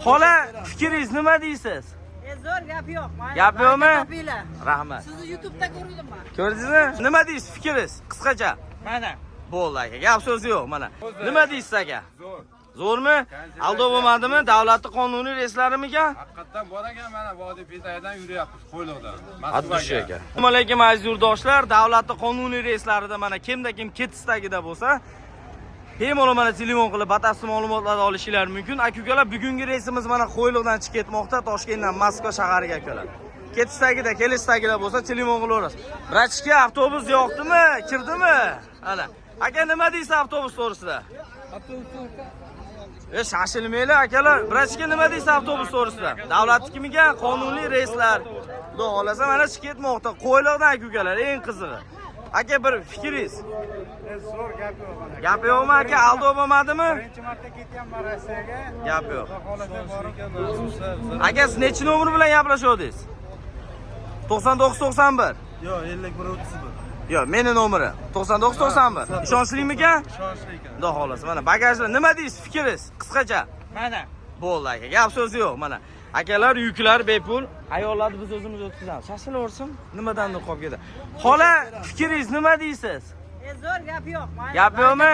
Xola, fikringiz nima deysiz? Zo'r gap yo'q. Gap yo'qmi? Rahmat. Sizni YouTube'da ko'rdim men. Ko'rdingizmi? Nima deysiz fikringiz? Qisqacha. Mana. Bo'ldi aka. Gap so'z yo'q mana. Nima deysiz aka? Zo'r. Zo'rmi? Aldov bo'lmadimi? Davlatning qonuniy reyslarimikan? Haqiqatan bor ekan, mana vodiy betayidan yuryapmiz qo'yloqdan. Hattushi aka. Assalomu alaykum aziz yurtdoshlar. Davlatning qonuniy reyslarida mana kimda kim ketishdagida bo'lsa, bemalol mana telefon qilib batafsil ma'lumotlar olishingiz mumkin. Aka-ukalar, bugungi reysimiz mana Qo'yliqdan chiqib ketmoqda, Toshkentdan Moskva shahariga akalar. Ketishdagida, kelishdagida bo'lsa telefon qilaverasiz. Brachka, avtobus yo'qdimi? Kirdimi? Ana. Aka, nima deysiz avtobus to'g'risida? Shashilmaylar akalar. Brachka, nima deysiz avtobus to'g'risida? Davlatnikimiga qonuniy reyslar. Xudo xolasa mana chiqib ketmoqda. Qo'yliqdan aka-ukalar, eng qizig'i. Aka, bir fikringiz? Zo'r gap yo'q mana. Gap yo'qmi aka? Aldov bo'lmadimi? Birinchi marta ketyapman Rossiyaga. Gap yo'q. Holatda borib Aka, siz nechi nomer bilan gaplashayotdingiz? 9991. Yo'q, 5131. Yo'q, meni nomeri 9991. Ishonchlimikan? Ishonchli ekan. Xudo xolasa mana bagajlar nima deysiz fikringiz? Qisqacha. Mana. Bo'ldi aka. Gap so'z yo'q mana. Akalar yuklar bepul, ayollarni biz o'zimiz o'tkazamiz. Shashilaversin, nimadandir qolib ketadi. Xola, fikringiz nima deysiz? Zo'r gap yo'q. Gap yo'qmi?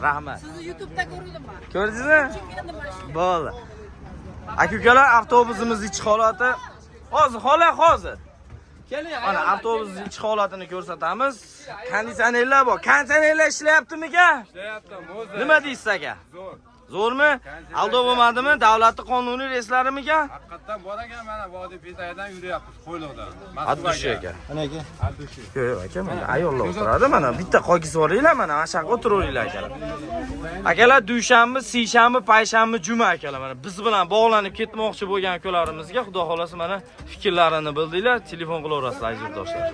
Rahmat. Sizni YouTube'da ko'rdim men. Ko'rdingizmi? Keldim mana shu. Bo'ldi. Aka-ukalar, avtobusimiz ichki holati hozir, xola hozir. Keling, Mana avtobusning ichki holatini ko'rsatamiz. Konditsionerlar bor. Konditsionerlar ishlayaptimi-ka? ishlayapti, mo'za. Nima deysiz aka? Zo'r. Zo'rmi? Aldov bo'lmadimi? Davlatning qonuniy reyslarimikan? Haqiqatan bor ekan, mana vodiy betayidan yuryapmiz qo'yloqdan. Hattushi aka. Mana aka. Hattushi. Yo'q aka, mana ayollar o'tiradi mana. Bitta qo'ygisi oringlar mana, mashaq o'tiravringlar akalar. Akalar, dushanba, seshanba, payshanba, juma akalar mana biz bilan bog'lanib ketmoqchi bo'lgan ukalarimizga Xudo xolasa mana fikrlarini bildinglar, telefon qilaverasizlar aziz yurtdoshlar.